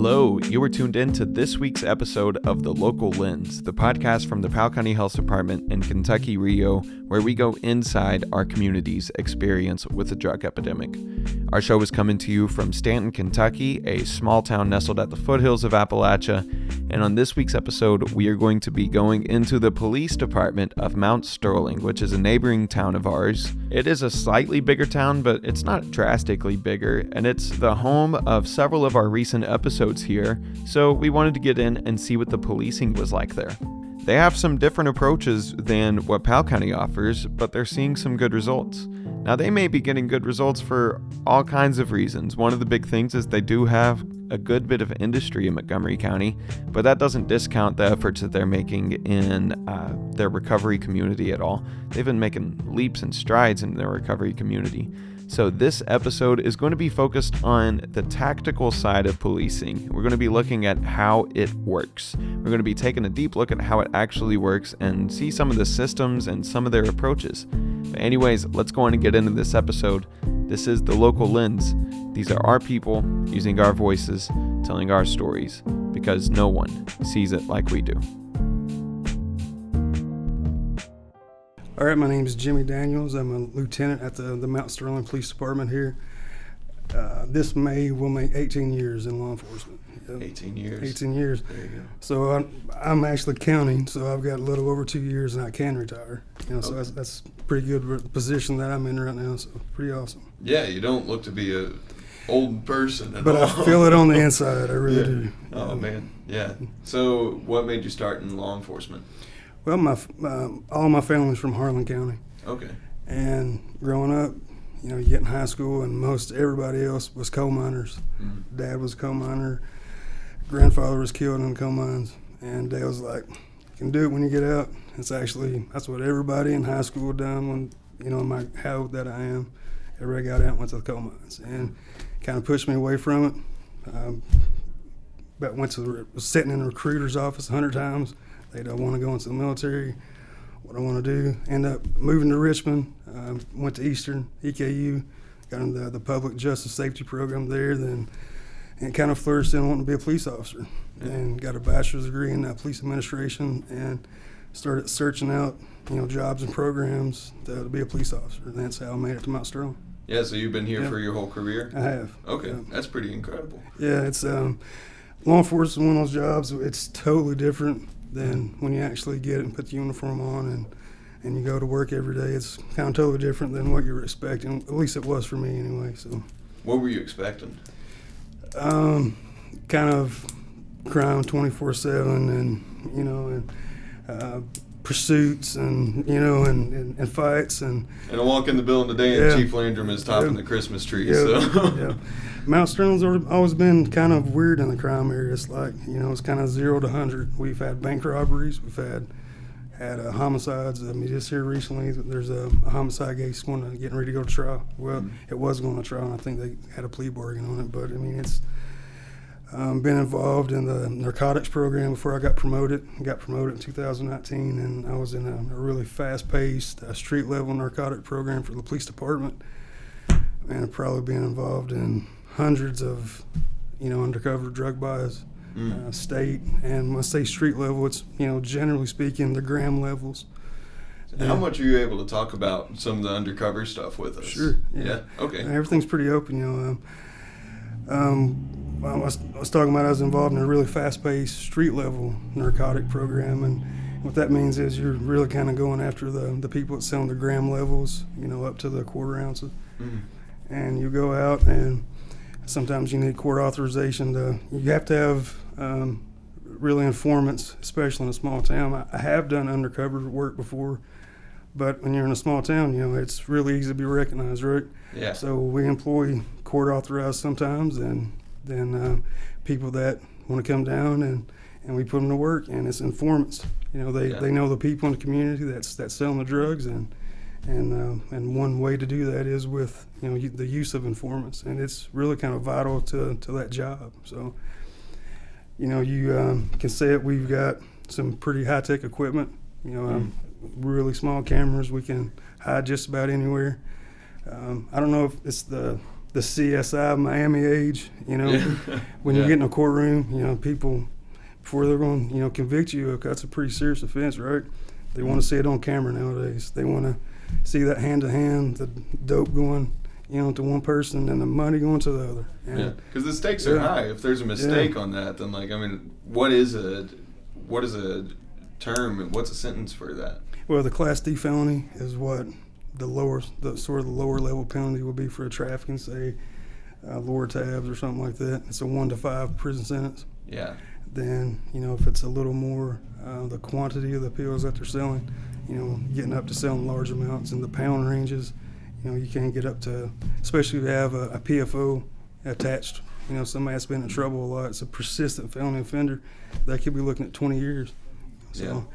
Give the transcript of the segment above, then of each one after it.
Hello, you are tuned in to this week's episode of The Local Lens, the podcast from the Powell County Health Department in Kentucky, Rio, where we go inside our community's experience with the drug epidemic. Our show is coming to you from Stanton, Kentucky, a small town nestled at the foothills of Appalachia, and on this week's episode, we are going to be going into the police department of Mount Sterling, which is a neighboring town of ours. It is a slightly bigger town, but it's not drastically bigger, and it's the home of several of our recent episodes here, so we wanted to get in and see what the policing was like there. They have some different approaches than what Powell County offers, but they're seeing some good results. Now, they may be getting good results for all kinds of reasons. One of the big things is they do have a good bit of industry in Montgomery County, but that doesn't discount the efforts that they're making in their recovery community at all. They've been making leaps and strides in their recovery community. So this episode is going to be focused on the tactical side of policing. We're going to be looking at how it works. We're going to be taking a deep look at how it actually works and see some of the systems and some of their approaches. But anyways, let's go on and get into this episode. This is The Local Lens. These are our people using our voices, telling our stories, because no one sees it like we do. All right, my name is Jimmy Daniels. I'm a lieutenant at the Mount Sterling Police Department here. This May will make 18 years in law enforcement. 18 years. 18 years. There you go. So I'm actually counting, so I've got a little over 2 years and I can retire. So that's a pretty good position that I'm in right now, so pretty awesome. Yeah, you don't look to be a old person at all. But I feel it on the inside, I really do. Oh, man. Yeah. So what made you start in law enforcement? Well, all my family's from Harlan County. Okay. And growing up, you get in high school and most everybody else was coal miners. Mm-hmm. Dad was a coal miner. Grandfather was killed in the coal mines. And Dad was like, you can do it when you get out. That's what everybody in high school done when, my how old that I am. Everybody got out and went to the coal mines. And kind of pushed me away from it. Was sitting in the recruiter's office 100 times. They don't want to go into the military. What I want to do, end up moving to Richmond, went to Eastern, EKU, got into the public justice safety program there, and kind of flourished in wanting to be a police officer. Yeah. And got a bachelor's degree in police administration and started searching out, jobs and programs to be a police officer. And that's how I made it to Mount Sterling. Yeah, so you've been here for your whole career? I have. Okay, that's pretty incredible. Yeah, it's law enforcement is one of those jobs. It's totally different than when you actually get it and put the uniform on and you go to work every day. It's kind of totally different than what you're expecting. At least it was for me anyway. So, what were you expecting? Kind of crime 24/7 and pursuits and fights and I walk in the building today and Chief Landrum is topping the Christmas tree. So. Mount Sterling's always been kind of weird in the crime area. It's like, it's kind of 0 to 100. We've had bank robberies. We've had homicides. Just here recently, there's a homicide case getting ready to go to trial. Well, It was going to trial, and I think they had a plea bargain on it. But, it's been involved in the narcotics program before I got promoted. I got promoted in 2019, and I was in a really fast-paced street-level narcotic program for the police department. And I've probably been involved in hundreds of, undercover drug buys, state, and when I say street level, it's, generally speaking, the gram levels. How much are you able to talk about some of the undercover stuff with us? Sure. Yeah. Okay. Everything's pretty open, I was talking about I was involved in a really fast-paced street-level narcotic program, and what that means is you're really kind of going after the people that selling the gram levels, up to the quarter ounces. Mm. And you go out, and sometimes you need court authorization. You have to have really informants, especially in a small town. I have done undercover work before, but when you're in a small town, it's really easy to be recognized, right? Yeah. So we employ court authorized sometimes, and then people that want to come down, and we put them to work, and it's informants. They know the people in the community that's selling the drugs, and one way to do that is with the use of informants, and it's really kind of vital to that job. So you can say it. We've got some pretty high tech equipment. Really small cameras. We can hide just about anywhere. I don't know if it's the the CSI Miami age, when Yeah. you get in a courtroom, people, before they're going to, convict you, that's a pretty serious offense, right? They want to see it on camera nowadays. They want to see that hand-to-hand, the dope going, to one person and the money going to the other. And, because the stakes are high. If there's a mistake on that, then what is a term? What's a sentence for that? Well, the Class D felony is what the lower level penalty would be for a trafficking, say, lower tabs or something like that. It's a 1 to 5 prison sentence. Yeah. Then, if it's a little more, the quantity of the pills that they're selling, getting up to selling large amounts in the pound ranges, you can't get up to, especially if you have a PFO attached, somebody that's been in trouble a lot. It's a persistent felony offender. That could be looking at 20 years. So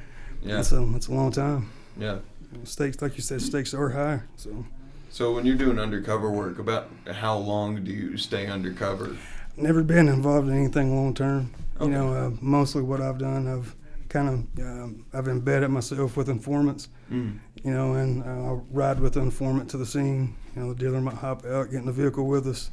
that's a long time. Yeah. Stakes, like you said, stakes are high. So when you're doing undercover work, about how long do you stay undercover? Never been involved in anything long term. Okay. Mostly what I've done, I've I've embedded myself with informants, and I'll ride with the informant to the scene. The dealer might hop out, get in the vehicle with us.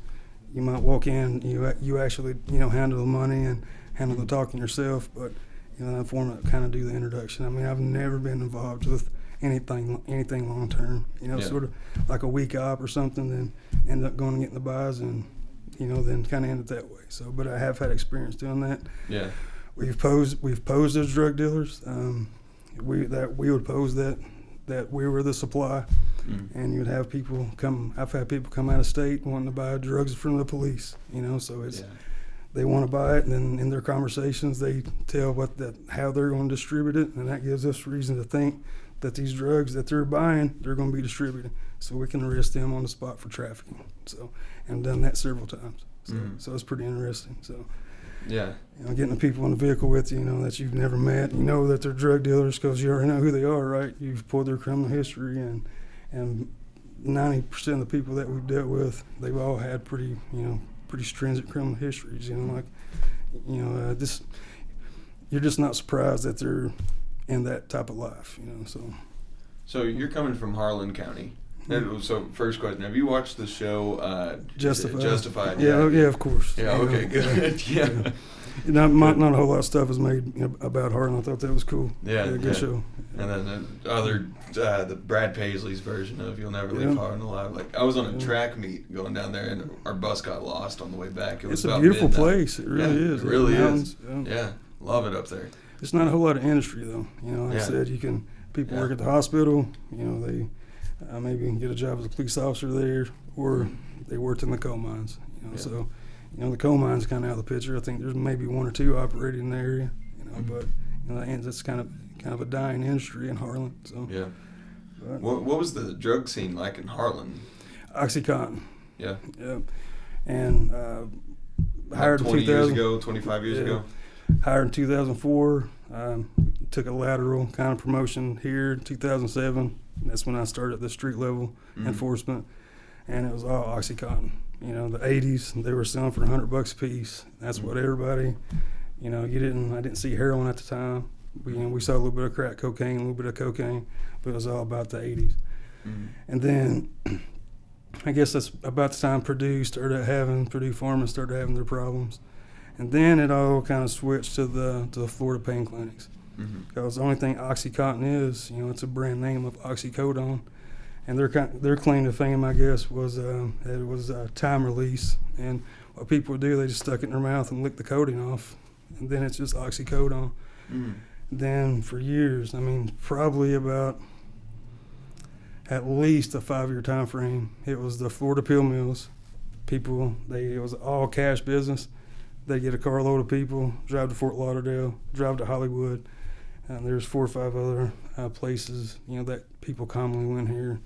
You might walk in, you actually, handle the money and handle the talking yourself, but, the informant kind of do the introduction. I've never been involved with anything long term, sort of like a week op or something, then end up going and getting the buys and, then kind of end it that way. So, but I have had experience doing that. Yeah. We've posed as drug dealers. We would pose that we were the supply, and you'd have people come. I've had people come out of state wanting to buy drugs from the police. So it's they want to buy it, and then in their conversations they tell how they're going to distribute it, and that gives us reason to think that these drugs that they're buying, they're going to be distributed, so we can arrest them on the spot for trafficking. So, and I've done that several times. So it's pretty interesting. So. Yeah. Getting the people in the vehicle with you, that you've never met, that they're drug dealers because you already know who they are, right? You've pulled their criminal history, and 90% of the people that we've dealt with, they've all had pretty stringent criminal histories. You're just not surprised that they're in that type of life, So you're coming from Harlan County. So first question, have you watched the show Justified? Yeah, of course. Yeah, okay, good. Yeah. Not a whole lot of stuff is made about Harlan. I thought that was cool. Yeah, good show. And then the Brad Paisley's version of You'll Never Leave Harlan Alive. Like, I was on a track meet going down there, and our bus got lost on the way back. It's a beautiful place. It really is. It really is. Yeah, love it up there. It's not a whole lot of industry though. Like I said, people work at the hospital. They maybe can get a job as a police officer there, or they worked in the coal mines. So, the coal mines kind of out of the picture. I think there's maybe 1 or 2 operating in the area. But it's kind of a dying industry in Harlan. So yeah. What was the drug scene like in Harlan? OxyContin. Yeah. Yeah. And hired 20 in 2000, years ago, 25 years ago. Hired in 2004. Took a lateral kind of promotion here in 2007. That's when I started the street level enforcement, and it was all OxyContin. The 80s, they were selling for $100 a piece. That's what everybody, I didn't see heroin at the time. We saw a little bit of crack cocaine, a little bit of cocaine, but it was all about the 80s. And then I guess that's about the time Purdue Pharma started having their problems. And then it all kind of switched to the Florida pain clinics. Because the only thing OxyContin is, it's a brand name of oxycodone, and their claim to fame, I guess, was that it was a time release. And what people would do, they just stuck it in their mouth and licked the coating off, and then it's just oxycodone. Then for years, probably about at least a 5-year time frame, it was the Florida pill mills. It was all cash business. They get a carload of people, drive to Fort Lauderdale, drive to Hollywood. And there's 4 or 5 other places, that people commonly went here.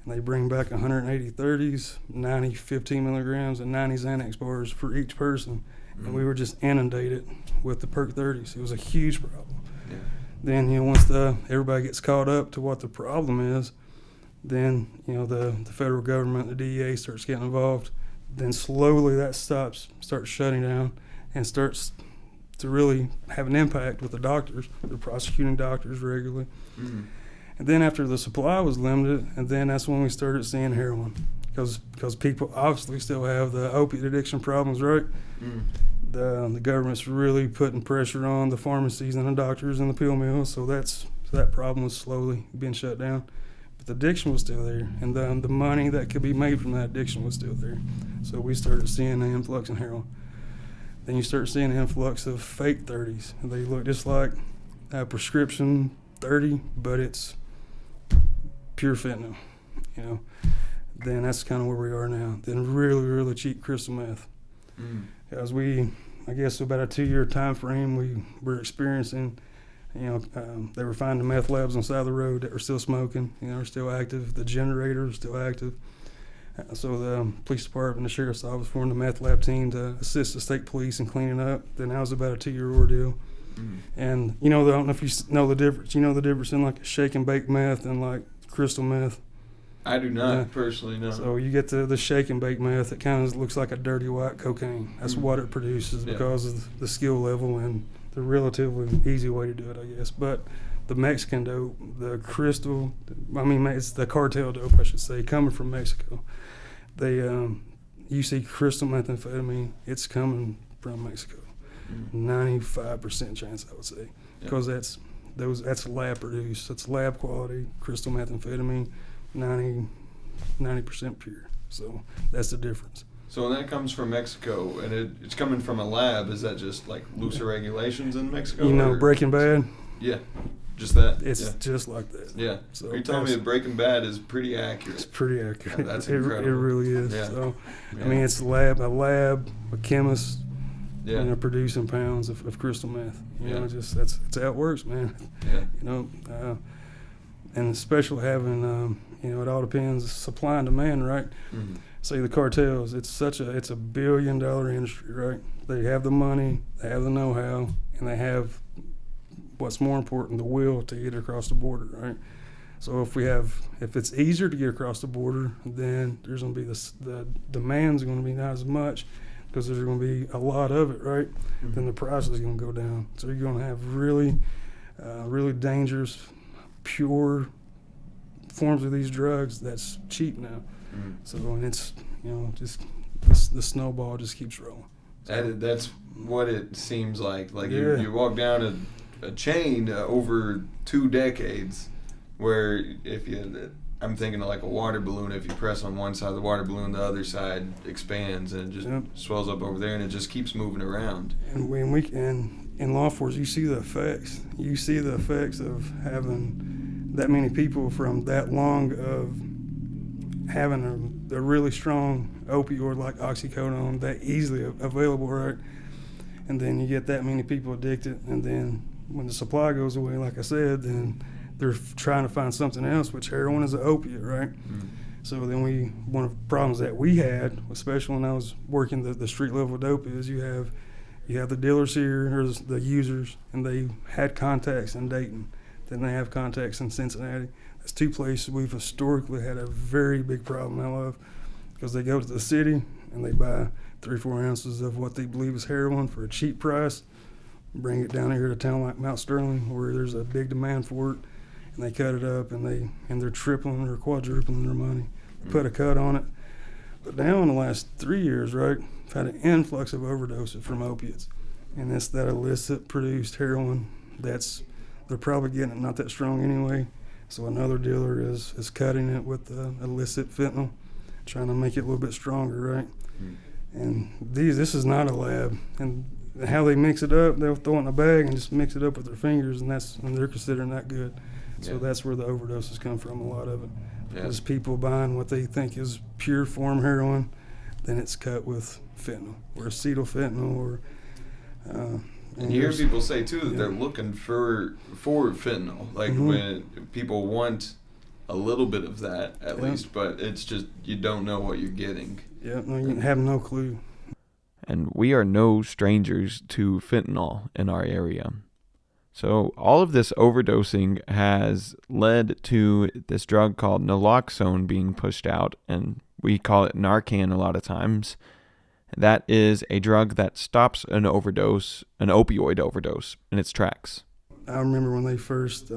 And they bring back 180 30s, 90 15 milligrams, and 90 Xanax bars for each person. And we were just inundated with the Perk 30s. It was a huge problem. Yeah. Then, once everybody gets caught up to what the problem is, then, the federal government, the DEA starts getting involved. Then slowly that starts shutting down and starts to really have an impact with the doctors. They're prosecuting doctors regularly. And then after the supply was limited, and then that's when we started seeing heroin. because people obviously still have the opiate addiction problems, right? The government's really putting pressure on the pharmacies and the doctors and the pill mills, so that problem was slowly being shut down. But the addiction was still there, and the money that could be made from that addiction was still there. So we started seeing the influx in heroin. Then you start seeing the influx of fake 30s. They look just like a prescription 30, but it's pure fentanyl, you know. Then that's kind of where we are now. Then really, really cheap crystal meth. As I guess about a 2-year time frame, we were experiencing, you know, they were finding meth labs on the side of the road that were still smoking, you know, were still active. The generator was still active. So the police department and the sheriff's office formed a meth lab team to assist the state police in cleaning up. Then that was about a 2-year ordeal. And, you know, I don't know if you know the difference. You know the difference in like a shake and bake meth and like crystal meth? I do not personally know. So you get the shake and bake meth. It kind of looks like a dirty white cocaine. That's what it produces because of the skill level and the relatively easy way to do it, I guess. But the Mexican dope, the crystal, it's the cartel dope, I should say, coming from Mexico. They, you see crystal methamphetamine, it's coming from Mexico. 95% chance, I would say, because that's lab produced. That's lab quality crystal methamphetamine. 90% pure. So that's the difference. So when that comes from Mexico and it's coming from a lab, is that just like looser regulations in Mexico? You know, Breaking Bad? Yeah, just that. It's just like that. Yeah. So are you telling me that Breaking Bad is pretty accurate? It's pretty accurate. That's incredible. It really is. Yeah. So, I mean, it's a lab, a chemist, you know, producing pounds of crystal meth. You know, that's how it works, man. Yeah. You know, and especially having, you know, it all depends supply and demand, right? Say the cartels, it's a $1 billion industry, right? They have the money, they have the know-how, and they have what's more important, the will to get across the border, right? So if it's easier to get across the border, then there's going to be the demand's going to be not as much because there's going to be a lot of it, right? Then the price is going to go down. So you're going to have really, really dangerous, pure forms of these drugs that's cheap now. So, and it's, you know, just the snowball just keeps rolling. So, that's what it seems like. Like you walk down a chain over 2 decades where I'm thinking of like a water balloon. If you press on one side of the water balloon, the other side expands and it just swells up over there, and it just keeps moving around. And in law enforcement, you see the effects. You see the effects of having that many people from that long of having a really strong opioid like oxycodone that easily available, right? And then you get that many people addicted, and then when the supply goes away, like I said, then they're trying to find something else, which heroin is an opiate, right? So then one of the problems that we had, especially when I was working the street level dope, is you have the dealers here, or the users, and they had contacts in Dayton. Then they have contacts in Cincinnati. That's 2 places we've historically had a very big problem out of, because they go to the city and they buy 3-4 ounces of what they believe is heroin for a cheap price, bring it down here to a town like Mount Sterling where there's a big demand for it, and they cut it up and they're tripling or quadrupling their money, put a cut on it. But now in the last 3 years, right, we've had an influx of overdoses from opiates, and it's that illicit produced heroin they're probably getting it not that strong anyway. So another dealer is cutting it with the illicit fentanyl, trying to make it a little bit stronger, right? And this is not a lab. And how they mix it up, they'll throw it in a bag and just mix it up with their fingers, and they're considering that good. So that's where the overdoses come from, a lot of it. Because people buying what they think is pure form heroin, then it's cut with fentanyl or acetylfentanyl or and you hear people say too that they're looking for fentanyl, like when people want a little bit of that at least, but it's just you don't know what you're getting. Yeah, no, you have no clue. And we are no strangers to fentanyl in our area. So all of this overdosing has led to this drug called naloxone being pushed out, and we call it Narcan a lot of times. That is a drug that stops an opioid overdose in its tracks. I remember when they first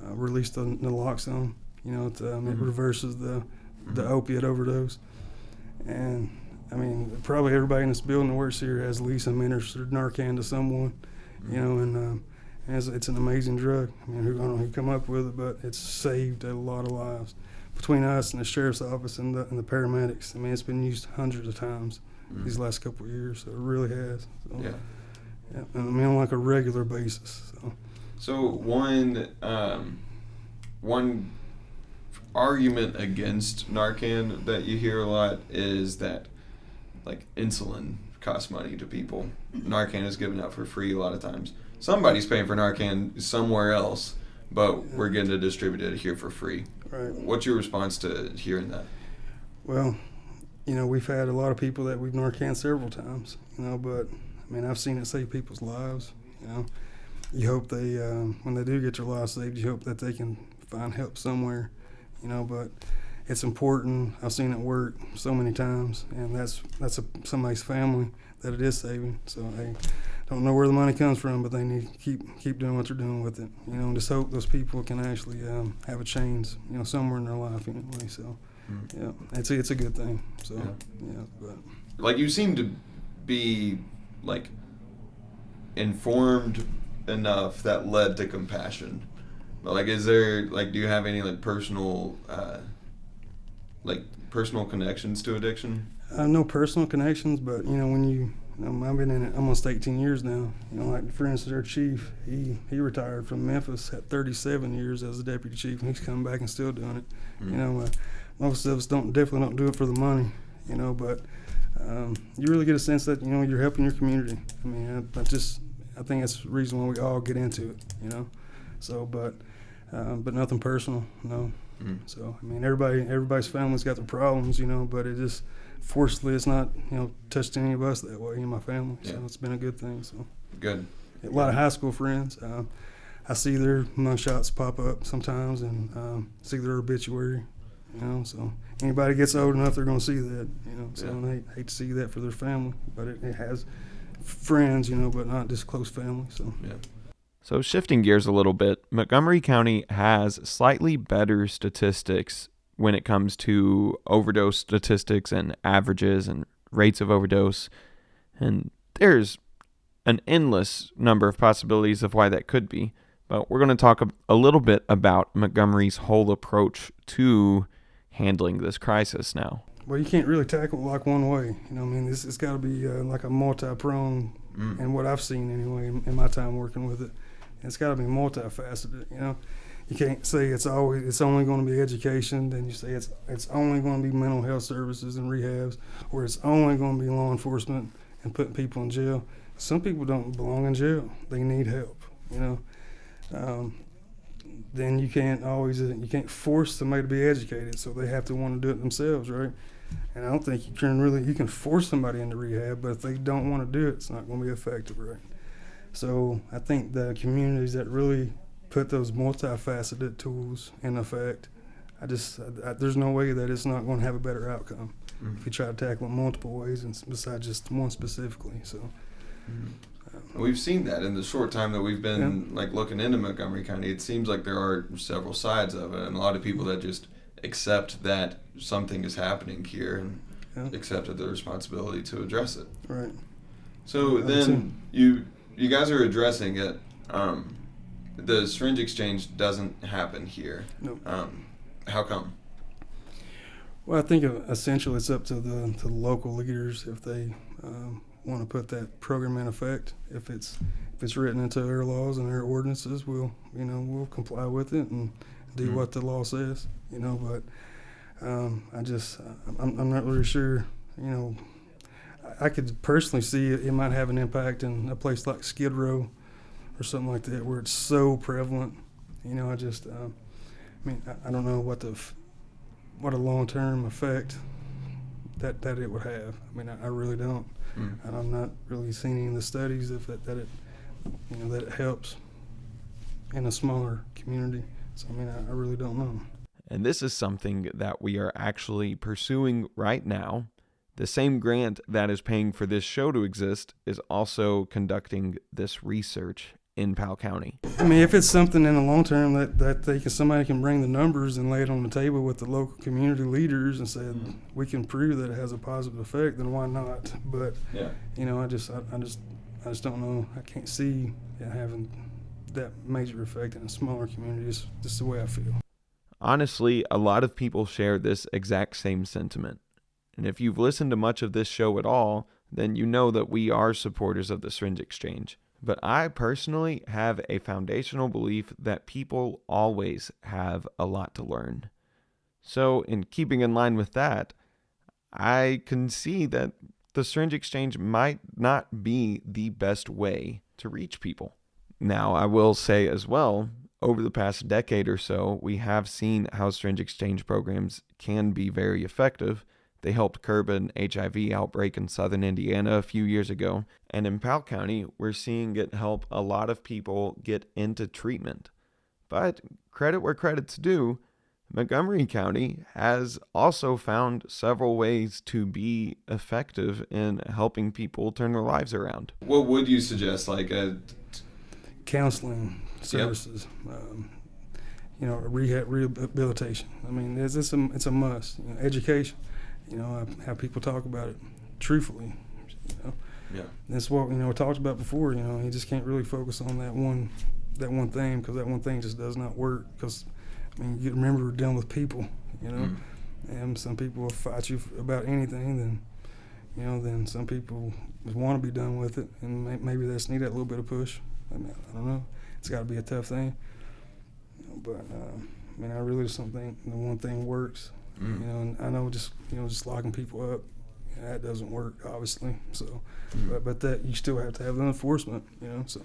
released the naloxone, you know, it reverses the the opiate overdose. And I mean, probably everybody in this building that works here has at least administered Narcan to someone, and it's an amazing drug. I mean, I don't know who come up with it, but it's saved a lot of lives. Between us and the sheriff's office and the paramedics, I mean, it's been used hundreds of times these last couple of years, so it really has. So, yeah, and I mean, on like a regular basis. So one argument against Narcan that you hear a lot is that, like, insulin costs money to people. Narcan is given out for free a lot of times. Somebody's paying for Narcan somewhere else, but we're getting to distribute it here for free. Right. What's your response to hearing that? Well, we've had a lot of people that we've Narcan several times, but I mean, I've seen it save people's lives. You hope they, when they do get their lives saved, you hope that they can find help somewhere, but it's important. I've seen it work so many times, and that's somebody's family that it is saving. So I don't know where the money comes from, but they need to keep doing what they're doing with it, and just hope those people can actually have a change, somewhere in their life anyway. So, yeah, it's a good thing. So, but like, you seem to be like informed enough that led to compassion. But like, is there, like, do you have any like personal connections to addiction? No personal connections, but when I've been in it almost 18 years now. Like, for instance, our chief, he retired from Memphis at 37 years as a deputy chief, and he's coming back and still doing it. Most of us definitely don't do it for the money, but you really get a sense that you're helping your community. I mean, I think that's the reason why we all get into it. So, but nothing personal, no. So I mean, everybody's family's got their problems, but it just, fortunately, it's not touched any of us that way in my family. So it's been a good thing. So good. A lot of high school friends. I see their mugshots pop up sometimes, and see their obituary. So anybody gets old enough, they're going to see that. So they hate to see that for their family, but it has friends, but not just close family. So yeah. So shifting gears a little bit, Montgomery County has slightly better statistics when it comes to overdose statistics and averages and rates of overdose. And there's an endless number of possibilities of why that could be. But we're going to talk a little bit about Montgomery's whole approach to handling this crisis now. Well, you can't really tackle it like one way. It's got to be like a multi-pronged, and what I've seen anyway in my time working with it. It's got to be multifaceted. You can't say it's only going to be education. Then you say it's only going to be mental health services and rehabs, or it's only going to be law enforcement and putting people in jail. Some people don't belong in jail. They need help. Then you can't force somebody to be educated, so they have to want to do it themselves, right? And I don't think you can force somebody into rehab, but if they don't want to do it, it's not going to be effective, right? So I think the communities that really put those multifaceted tools in effect, there's no way that it's not going to have a better outcome if you try to tackle it multiple ways and besides just one specifically. So we've seen that in the short time that we've been looking into Montgomery County. It seems like there are several sides of it, and a lot of people that just accept that something is happening here and accepted the responsibility to address it. Right. So then you guys are addressing it. The syringe exchange doesn't happen here. Nope. How come? Well, I think essentially it's up to the local leaders if they want to put that program in effect. If it's written into their laws and their ordinances, we'll comply with it and do what the law says. But I'm not really sure. I could personally see it might have an impact in a place like Skid Row or something like that, where it's so prevalent. I don't know what a long-term effect that it would have. I really don't. And I'm not really seeing any of the studies that it helps in a smaller community. So I really don't know. And this is something that we are actually pursuing right now. The same grant that is paying for this show to exist is also conducting this research. in Powell County. I mean, if it's something in the long term that somebody can bring the numbers and lay it on the table with the local community leaders and said we can prove that it has a positive effect, then why not? But I just don't know. I can't see it having that major effect in a smaller community. It's just the way I feel. Honestly, a lot of people share this exact same sentiment. And if you've listened to much of this show at all, then you know that we are supporters of the syringe exchange. But I personally have a foundational belief that people always have a lot to learn. So in keeping in line with that, I can see that the syringe exchange might not be the best way to reach people. Now, I will say as well, over the past decade or so, we have seen how syringe exchange programs can be very effective. They helped curb an HIV outbreak in southern Indiana a few years ago. And in Powell County, we're seeing it help a lot of people get into treatment. But credit where credit's due, Montgomery County has also found several ways to be effective in helping people turn their lives around. What would you suggest, like counseling services, rehabilitation. I mean, it's a must. Education. Have people talk about it truthfully. That's what we talked about before. You just can't really focus on that one thing, because that one thing just does not work. Because you remember we're dealing with people, and some people will fight you about anything. Then some people want to be done with it, and maybe they just need that little bit of push. I don't know. It's got to be a tough thing, but I really just don't think the one thing works. And I know just locking people up, that doesn't work, obviously. So, but that you still have to have the enforcement. So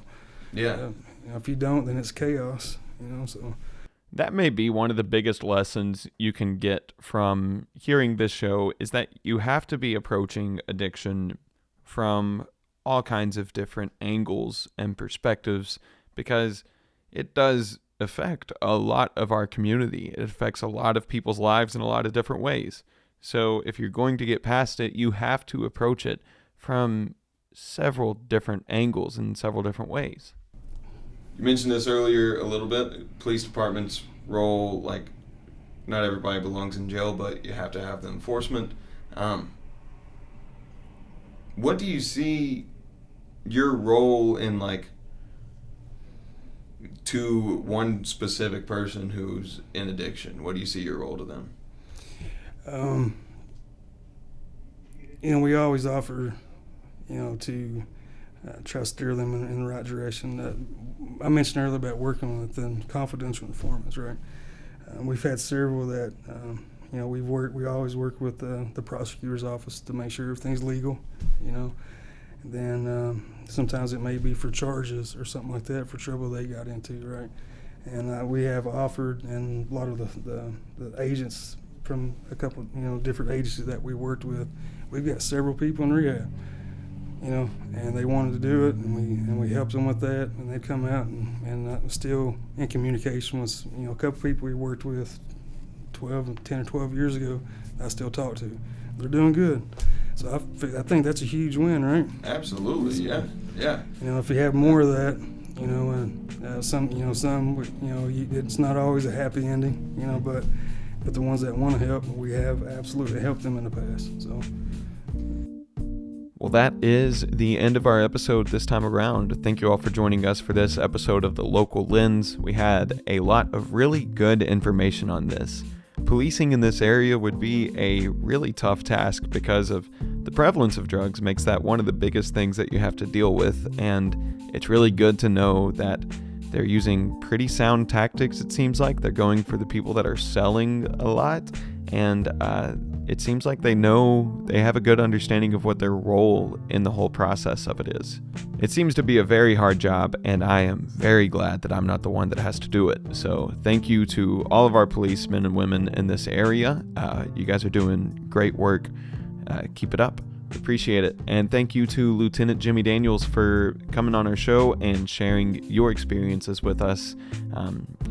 if you don't, then it's chaos. So. That may be one of the biggest lessons you can get from hearing this show, is that you have to be approaching addiction from all kinds of different angles and perspectives, because it does affect a lot of our community. It affects a lot of people's lives in a lot of different ways. So if you're going to get past it, you have to approach it from several different angles in several different ways. You mentioned this earlier a little bit, police department's role, like not everybody belongs in jail, but you have to have the enforcement. What do you see your role in, like, to one specific person who's in addiction? What do you see your role to them? We always offer, to try to steer them in the right direction. I mentioned earlier about working with confidential informants, right? We've had several that, we always work with the prosecutor's office to make sure everything's legal, Then sometimes it may be for charges or something like that, for trouble they got into, right? And we have offered, and a lot of the agents from a couple, different agencies that we worked with, we've got several people in rehab, and they wanted to do it, and we helped them with that, and they'd come out, and still in communication with, a couple people we worked with 10 or 12 years ago, I still talk to. They're doing good. So I think that's a huge win, right? Absolutely, yeah. If you have more of that, it's not always a happy ending, but the ones that want to help, we have absolutely helped them in the past. So. Well, that is the end of our episode this time around. Thank you all for joining us for this episode of The Local Lens. We had a lot of really good information on this. Policing in this area would be a really tough task because of the prevalence of drugs makes that one of the biggest things that you have to deal with, and it's really good to know that they're using pretty sound tactics. It seems like they're going for the people that are selling a lot, and it seems like they have a good understanding of what their role in the whole process of it is. It seems to be a very hard job, and I am very glad that I'm not the one that has to do it. So thank you to all of our policemen and women in this area. You guys are doing great work. Keep it up. Appreciate it. And thank you to Lieutenant Jimmy Daniels for coming on our show and sharing your experiences with us.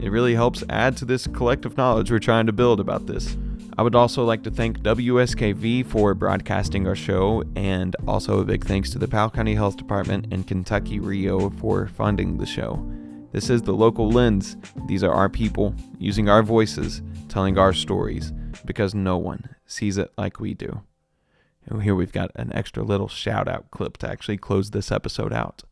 It really helps add to this collective knowledge we're trying to build about this. I would also like to thank WSKV for broadcasting our show, and also a big thanks to the Powell County Health Department and Kentucky Rio for funding the show. This is The Local Lens. These are our people, using our voices, telling our stories, because no one sees it like we do. And here we've got an extra little shout-out clip to actually close this episode out.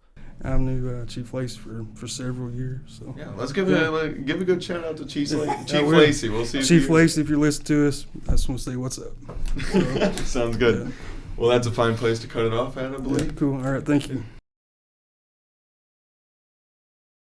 I've knew Chief Lacey for several years. So Yeah, let's give a good shout out to Chief Lacey. We'll see. Chief Lacey, if you're listening to us, I just want to say what's up. So, Sounds good. Well, that's a fine place to cut it off at, I believe. Cool. All right. Thank you.